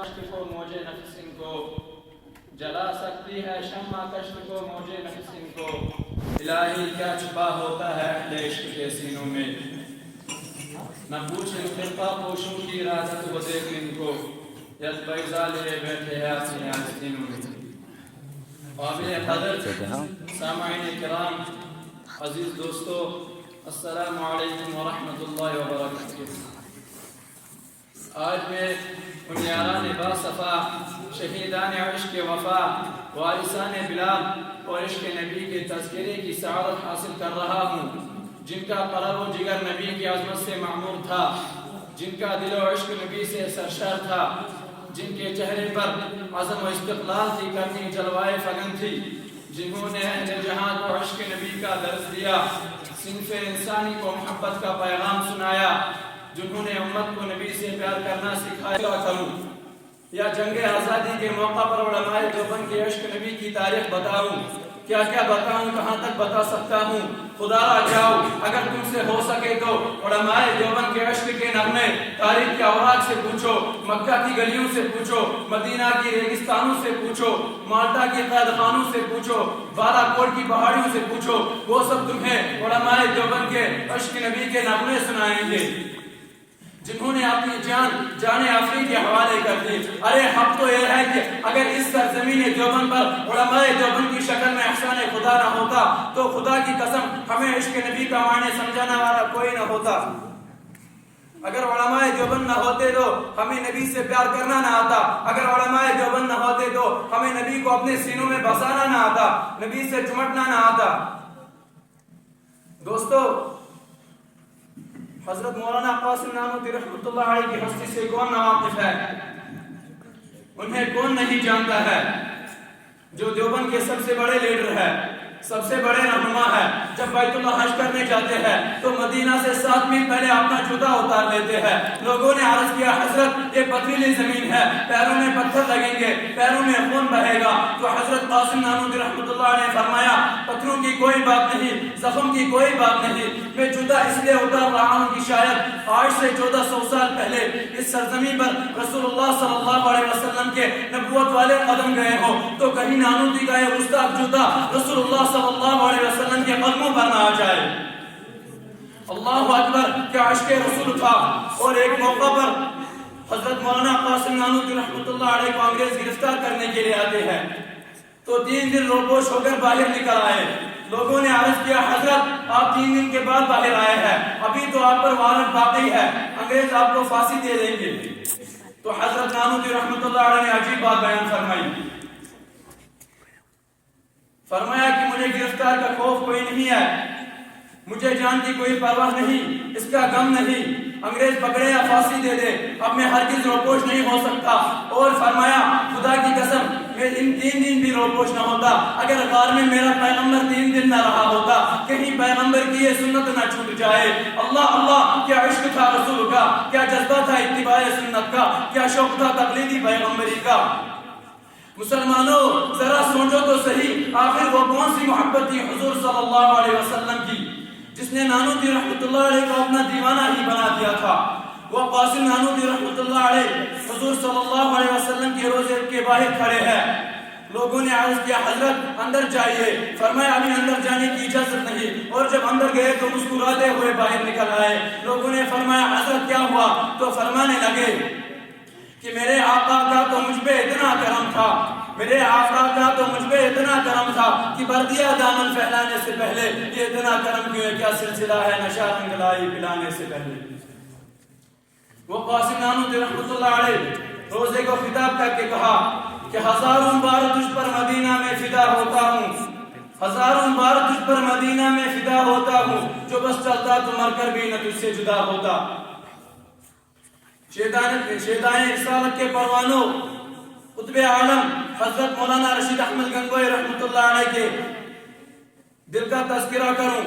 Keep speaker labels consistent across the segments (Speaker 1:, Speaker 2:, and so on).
Speaker 1: कष्ट को मौजे नफ्स इनको जला सकती है शम्मा कष्ट को मौजे नफ्स इनको इलाही क्या छुपा होता है अहले इश्क के सीनों में न पूछें फिरका पोशों की राजत वो देख इनको यद बैजा लिए बैठे हैं अपने आस्तीनों में काबिल कदर सामाईन किराम अजीज दोस्तों अस्सलामु अलैकुम व रहमतुल्लाहि व बरकातुहू। आज मैं उन यारान बासफ़ा शहीदान इश्क़ वफ़ा वारिसान बिलाल और इश्क़ नबी के तज़किरे की सआदत हासिल कर रहा हूँ, जिनका क़ल्ब व जिगर नबी की अज़मत से मामूर था, जिनका दिल व इश्क़ नबी से सरशर था, जिनके चेहरे पर अज़म व इस्तिक़लाल की करनी जलवाए फगन थी, जिन्होंने अहले जहां को इश्क़ नबी का दर्स दिया, सिन्फ़े इंसानी को मोहब्बत का पैगाम सुनाया, जिन्होंने उम्मत को नबी से प्यार करना सिखाया। करूं या जंग आज़ादी के मौका पर उलमाए देवबंद के इश्क़ नबी की तारीख बताऊं, क्या क्या बताऊं, कहां तक बता सकता हूं। खुदारा जाओ अगर तुमसे हो सके तो उलमाए देवबंद के इश्क़ के नगमे तारीख के औराक से पूछो, मक्का की गलियों से पूछो, मदीना की रेगिस्तानों से पूछो, माल्टा के कैदखानों से पूछो, बालाकोट की पहाड़ियों से पूछो, वो सब तुम्हें उलमाए देवबंद के इश्क़ नबी के नगमे सुनाएंगे, जिन्होंने अपनी जाने आफरी के हवाले कर दी। अरे हक तो यह है कि अगर इस सरजमीन देवबंद पर उलमाए देवबंद की शक्ल में एहसान खुदा न होता तो खुदा की कसम हमें इश्क़ नबी का माने समझाने वाला कोई न होता। अगर उलमाए देवबंद न होते तो हमें नबी से प्यार करना न आता, अगर उलमाए देवबंद न होते तो हमें नबी को अपने सीनों में बसाना न आता, नबी से चुमटना न आता। दोस्तों, हजरत मौलाना कासिम नानूती रहमतुल्लाह अलैह की हस्ती से कौन नावाकिफ है, उन्हें कौन नहीं जानता है, जो देवबंद के सबसे बड़े लीडर है, सबसे बड़े रहनुमा है। जब बैतुल्लाह हज करने जाते हैं तो मदीना से 7 मील पहले अपना जूता उतार लेते हैं। लोगों ने अर्ज किया, हजरत ये पथरीली जमीन है, पैरों में पत्थर लगेंगे, पैरों में खून बहेगा। तो हजरत कासिम नानूती रहमतुल्लाह ने फरमाया, पत्थरों की कोई बात नहीं, जख्म की कोई बात नहीं, मैं जूता इसलिए उतार रहा हूँ कि शायद आज से 1400 साल पहले इस सरजमीन पर रसूलुल्लाह सल्लल्लाहु अलैहि वसल्लम के नबूवत वाले कदम गए हो तो कहीं नानूती का ये गुस्ताख जूता रसूलुल्लाह सल्लल्लाहु अलैहि वसल्लम के कदमों पर ना आ जाए। अल्लाहु अकबर, क्या इश्क़ रसूल था। और एक मौका पर हजरत मौलाना कासिम नानूती रहमतुल्लाह अलैह को अंग्रेज गिरफ्तार करने के लिए आते हैं तो 3 दिन रोपोश होकर बाहर निकल आए। लोगों ने अर्ज किया, हजरत आप 3 दिन के बाद बाहर आए हैं, अभी तो आप पर वारंट बाकी है, अंग्रेज आपको फांसी दे देंगे। तो हजरत नानूती रहमतुल्लाह अलैह ने अजीब बात बयान फरमाई, फरमाया कि मुझे गिरफ्तार का खौफ कोई नहीं है, मुझे जान की कोई परवाह नहीं, इसका गम नहीं, अंग्रेज पकड़े या फांसी दे दे, अब मैं हरगिज़ रोपोश नहीं हो सकता। और फरमाया, खुदा की कसम मैं इन 3 दिन भी रोपोश न होता अगर गार में मेरा पैगंबर 3 दिन न रहा होता, कहीं पैगंबर की ये सुन्नत न छूट जाए। अल्लाह अल्लाह, क्या इश्क था रसूल का, क्या जज्बा था इत्तिबाए सुन्नत का, क्या शौक था तकलीदी पैगंबरी का। मुसलमानों, जरा सोचो तो सही, आखिर वो कौन सी मोहब्बत थी हुजूर सल्लल्लाहु अलैहि वसल्लम की, जिसने नानूती रहमतुल्लाह अलैह को अपना दीवाना ही बना दिया था। वो कासिम नानूती रहमतुल्लाह अलैह हुजूर सल्लल्लाहु अलैहि वसल्लम के रोजे के बाहर खड़े हैं। लोगों ने अर्ज किया, हजरत अंदर जाइए, फरमाया अभी अंदर जाने की इजाजत नहीं। और जब अंदर गए तो मुस्कुराते हुए बाहर निकल आए। लोगों ने फरमाया, हजरत क्या हुआ? तो फरमाने लगे कि मेरे आका का तो मुझ पे इतना करम था, मेरे आका का तो मुझ पे इतना करम था कि बर्दिया दामन फैलाने से पहले ये इतना करम क्यों है, क्या सिलसिला है नशा रंगलाई पिलाने से पहले। वो कासिम नानूती रहमतुल्लाह अलैह रोजे को खिताब करके कहा कि हजारों बार तुझ पर मदीना में फिदा होता हूँ, हजारों बार तुझ पर मदीना में फिदा होता हूँ, जो बस चलता तो मरकर भी न तुझसे जुदा होता। शेदाने रिसालत के परवानों, कुतुब आलम हजरत मौलाना रशीद अहमद गंगोई रहमतुल्लाह अलैह के दिल का तज़किरा करूं,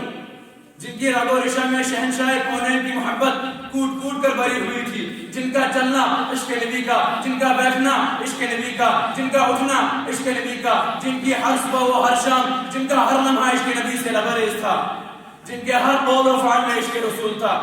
Speaker 1: जिनकी रगो रिशा में शहंशाह कौनैन की मोहब्बत कूट कूट कर भरी हुई थी, जिनका चलना इश्क़ नबी का, जिनका बैठना इश्क़ नबी का, जिनका उठना इश्क़ नबी का, जिनकी हर सुबह व हर शाम, जिनका हर लम्हा इश्क़ नबी से लबरेज था, जिनके हर कौल व फ़अल में इश्क़ रसूल था।